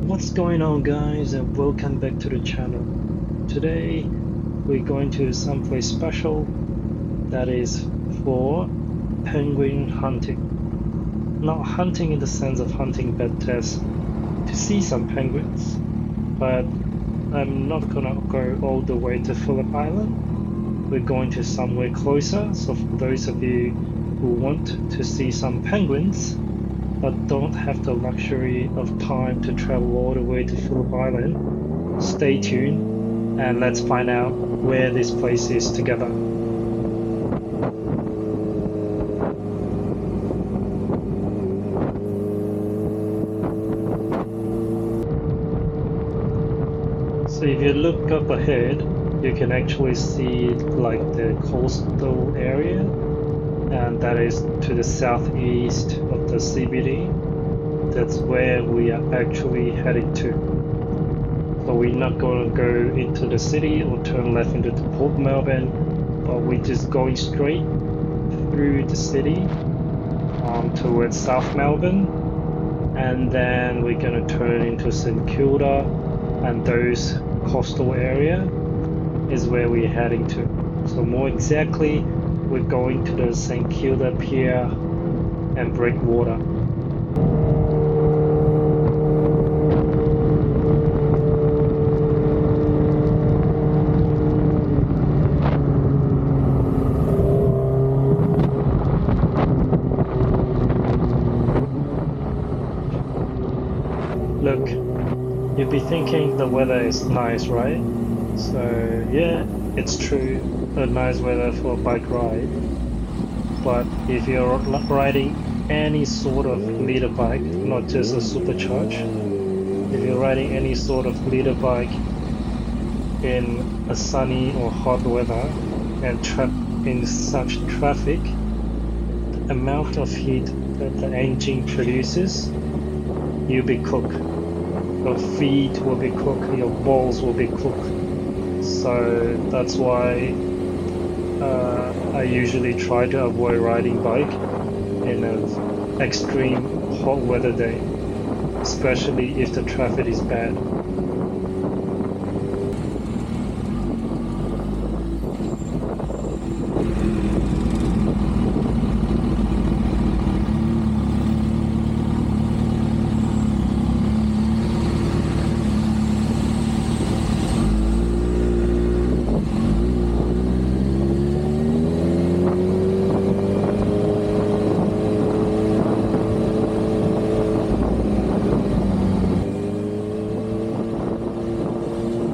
What's going on, guys, and welcome back to the channel. Today we're going to someplace special that is for penguin hunting. Not hunting in the sense of hunting, but just to see some penguins. But I'm not gonna go all the way to Phillip Island. We're going to somewhere closer, so for those of you who want to see some penguins but don't have the luxury of time to travel all the way to Phillip Island, stay tuned and let's find out where this place is together. So if you look up ahead, you can actually see like the coastal area, and that is to the southeast of the CBD. That's where we are actually heading to. So we're not going to go into the city or turn left into the Port Melbourne, but we're just going straight through the city towards South Melbourne, and then we're going to turn into St Kilda, and those coastal area is where we're heading to. So more exactly, we're going to the St Kilda Pier and Breakwater. Look, you'd be thinking the weather is nice, right? So yeah, it's true, a nice weather for a bike ride. But if you're riding any sort of leader bike, not just a supercharge, if you're riding any sort of leader bike in a sunny or hot weather and trapped in such traffic, the amount of heat that the engine produces, you'll be cooked. Your feet will be cooked, your balls will be cooked. So that's why I usually try to avoid riding bike in an extreme hot weather day, especially if the traffic is bad.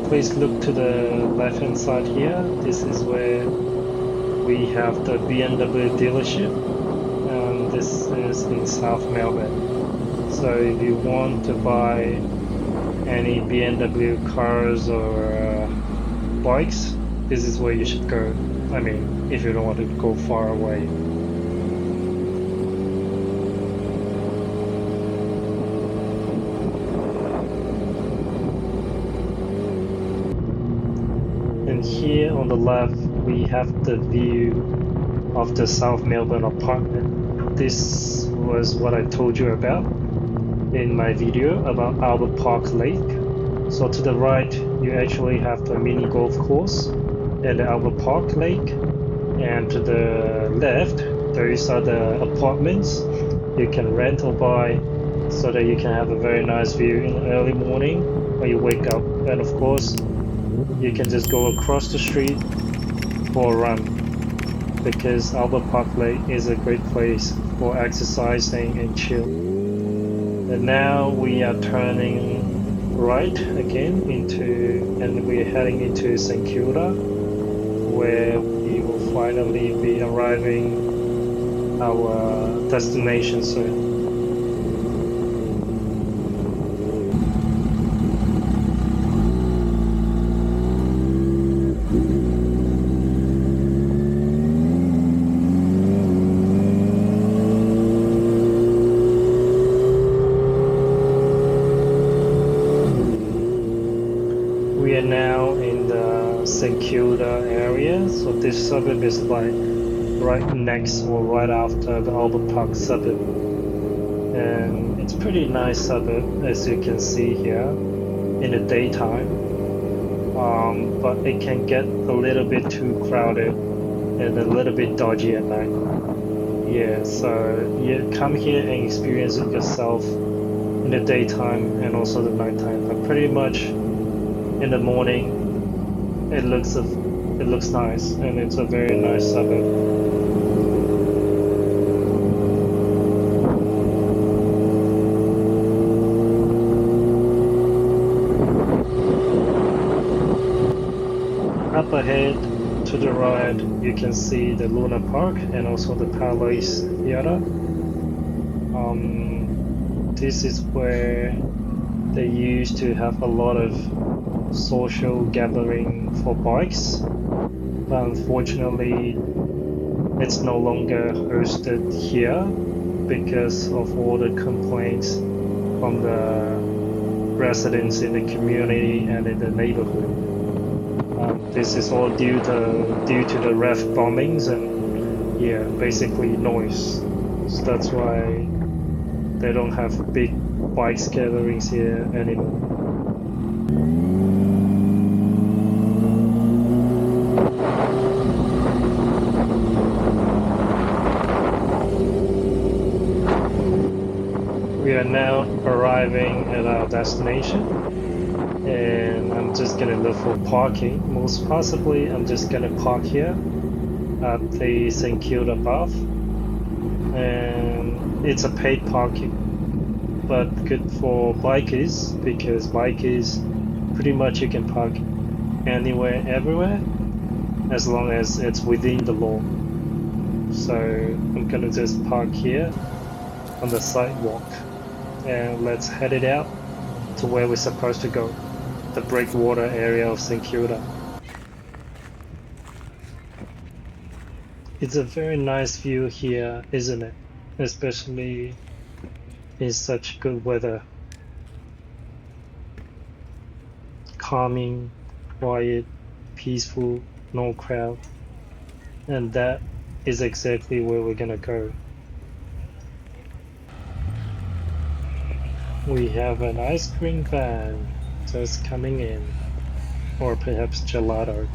Please look to the left hand side here. This is where we have the BMW dealership, and this is in South Melbourne. So if you want to buy any BMW cars or bikes, this is where you should go. I mean, if you don't want to go far away. And here on the left, we have the view of the South Melbourne apartment. This was what I told you about in my video about Albert Park Lake. So to the right, you actually have the mini golf course and the Albert Park Lake. And to the left, those are the apartments you can rent or buy so that you can have a very nice view in the early morning when you wake up. And of course, you can just go across the street for a run, because Albert Park Lake is a great place for exercising and chill. And now we are turning right again and we're heading into St Kilda, where we will finally be arriving our destination soon. We are now in the St Kilda area, so this suburb is like right next or right after the Albert Park suburb. and it's pretty nice suburb as you can see here in the daytime, but it can get a little bit too crowded and a little bit dodgy at night. Yeah, so you come here and experience it yourself in the daytime and also the nighttime. But pretty much in the morning, it looks nice and it's a very nice suburb. Up ahead to the right, you can see the Luna Park and also the Palace Theatre. This is where they used to have a lot of social gathering for bikes, but unfortunately, it's no longer hosted here because of all the complaints from the residents in the community and in the neighborhood. This is all due to the ref bombings and yeah, basically noise. So that's why they don't have big bike gatherings here anymore. We are now arriving at our destination, and I'm just gonna look for parking. Most possibly, I'm just gonna park here at the St Kilda Bath, and it's a paid parking, but good for bikers because bikers pretty much you can park anywhere, everywhere, as long as it's within the law. So I'm gonna just park here on the sidewalk, and let's head it out to where we're supposed to go, the breakwater area of St Kilda. It's a very nice view here, isn't it? Especially in such good weather. Calming, quiet, peaceful, no crowd. And that is exactly where we're gonna go. We have an ice cream van just coming in, or perhaps gelato.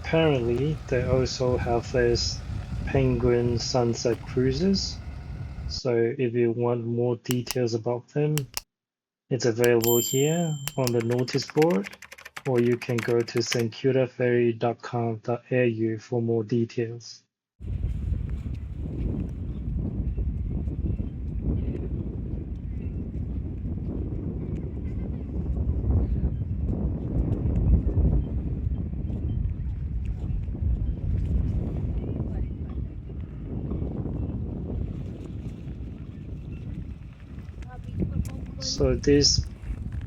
Apparently, they also have this penguin sunset cruises. So if you want more details about them, it's available here on the notice board, or you can go to stkildaferry.com.au for more details. So this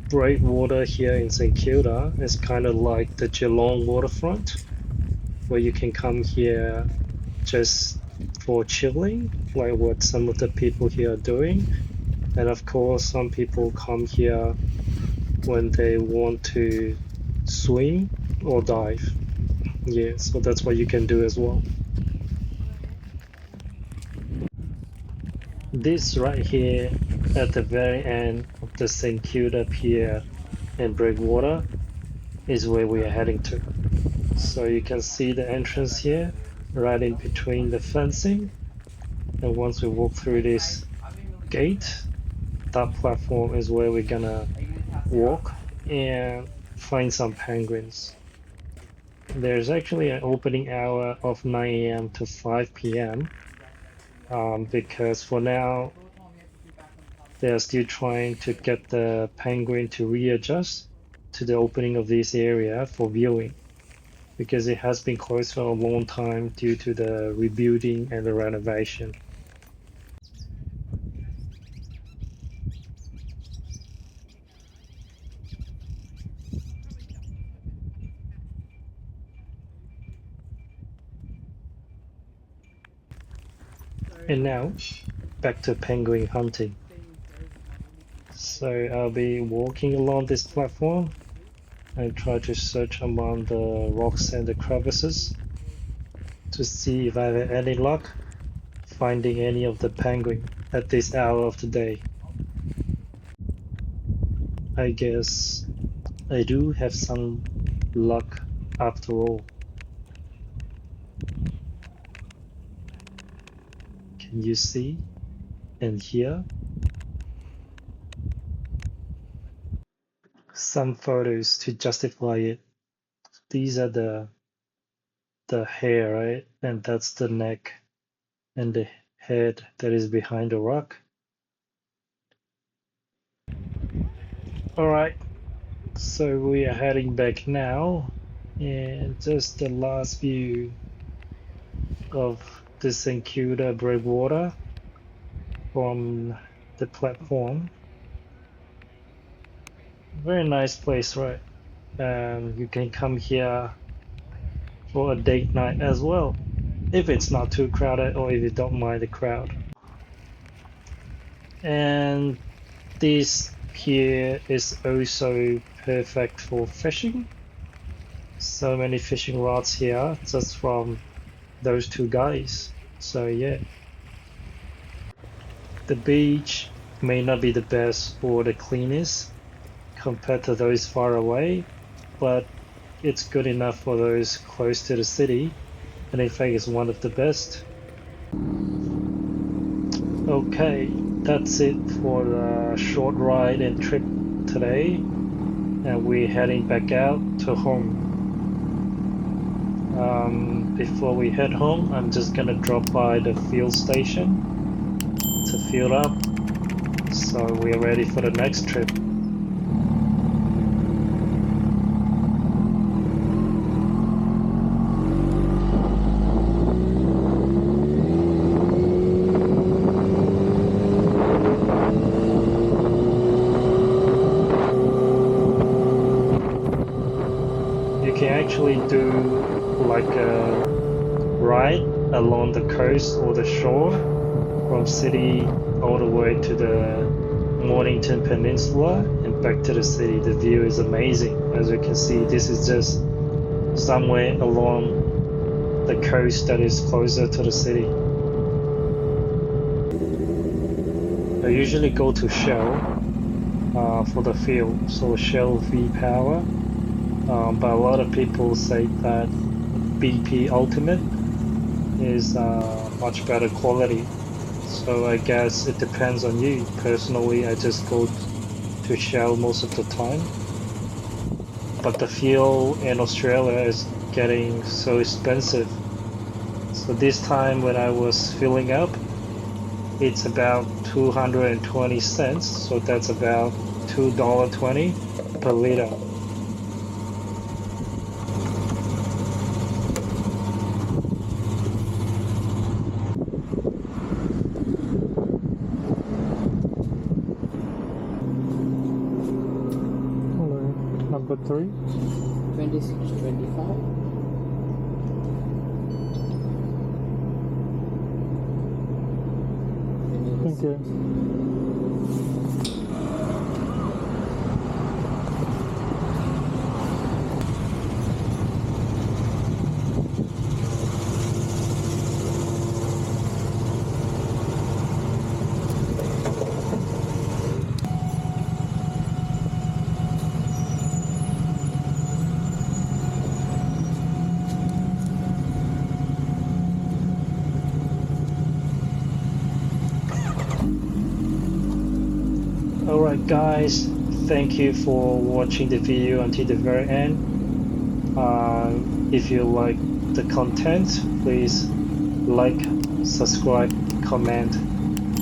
breakwater here in St Kilda is kind of like the Geelong waterfront, where you can come here just for chilling, like what some of the people here are doing. And of course, some people come here when they want to swim or dive. Yeah, so that's what you can do as well. This right here at the very end of the St Kilda Pier and Breakwater is where we are heading to. So you can see the entrance here, right in between the fencing. And once we walk through this gate, that platform is where we're gonna walk and find some penguins. There's actually an opening hour of 9 a.m. to 5 p.m. Because for now they are still trying to get the penguin to readjust to the opening of this area for viewing because it has been closed for a long time due to the rebuilding and the renovation. And now, back to penguin hunting. So I'll be walking along this platform and try to search among the rocks and the crevices to see if I have any luck finding any of the penguin at this hour of the day. I guess I do have some luck after all. Can you see and hear? Some photos to justify it. These are the hair, right? And that's the neck and the head that is behind the rock. Alright, so we are heading back now, and just the last view of the St Kilda breakwater from the platform. Very nice place, right? You can come here for a date night as well, if it's not too crowded or if you don't mind the crowd. And this pier is also perfect for fishing. So many fishing rods here just from those two guys. So yeah, the beach may not be the best or the cleanest compared to those far away, but it's good enough for those close to the city, and in fact it's one of the best. Okay, that's it for the short ride and trip today, and we're heading back out to home. Before we head home, I'm just gonna drop by the fuel station to fuel up, so we're ready for the next trip. You can actually do like a ride along the coast or the shore from city all the way to the Mornington Peninsula and back to the city. The view is amazing. As you can see, this is just somewhere along the coast that is closer to the city. I usually go to Shell for the fuel, so Shell V-Power. But a lot of people say that BP Ultimate is much better quality. So I guess it depends on you. Personally, I just go to Shell most of the time. But the fuel in Australia is getting so expensive. So this time when I was filling up, it's about 220 cents. So that's about $2.20 per liter. Number 3. 2625. Thank you. Alright guys, thank you for watching the video until the very end. If you like the content, please like, subscribe, comment,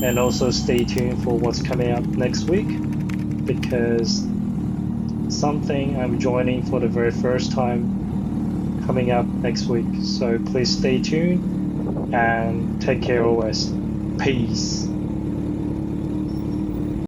and also stay tuned for what's coming up next week, because something I'm joining for the very first time coming up next week. So please stay tuned and take care always. Peace.